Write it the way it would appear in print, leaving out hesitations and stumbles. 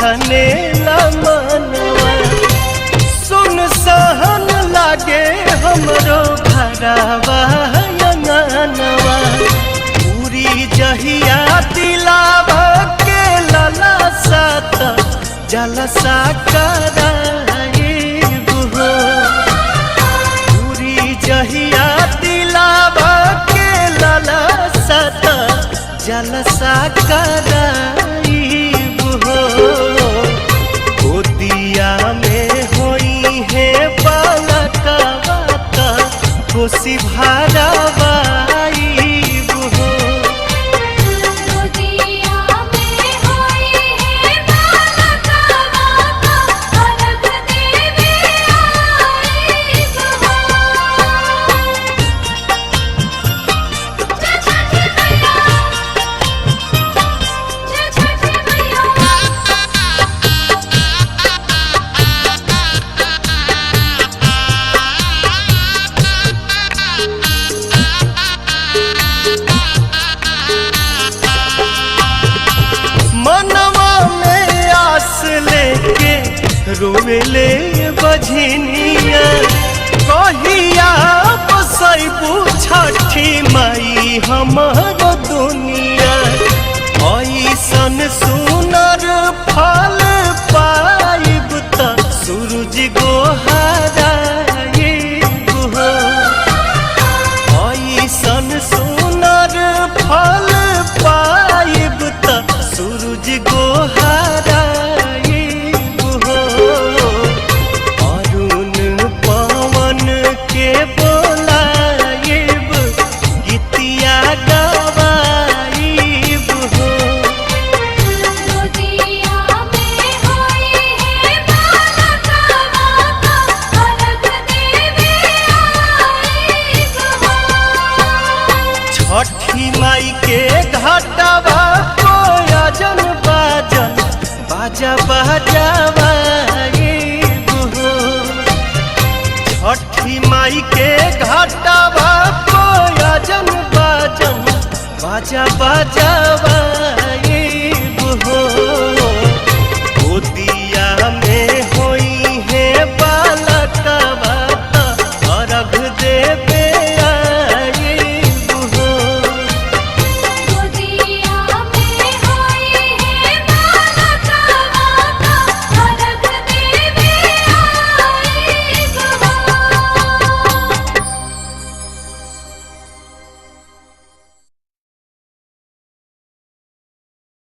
छछने मनवा सुन सहन लागे हमरो घरवा अंगनवा पूरी जहिया दिलावा के लला सात जलसा कराइब हो पूरी जहिया दिलावा के लला सात जलसा कराइब हो गोदिया में होई है बालकवा त खुशी भरवाइब हो गोदिया में होई है बालकवा त अलग देवे आइब हो। जय छठी मैया, जय छठी मैया। मनवा में आस लेके रोवेले बझनिया कहिया बसैबू छठी माई हमर दुनिया ऐसन सुनर फल पाइब त सूरज गोहराइब हो ऐसन सुनर फल पाइब त सूरज गोहराइब हो अरुण पवन के बोलाइब गीतिया गवाइब हो गोदिया में होई है बालकवा त अलग देवे आइब हो। छठी माई के घाटवा कोयजन बाजन बाजा बजावाइब हो छठी माई के घाटवा कोयजन बाजन बाजा बजावा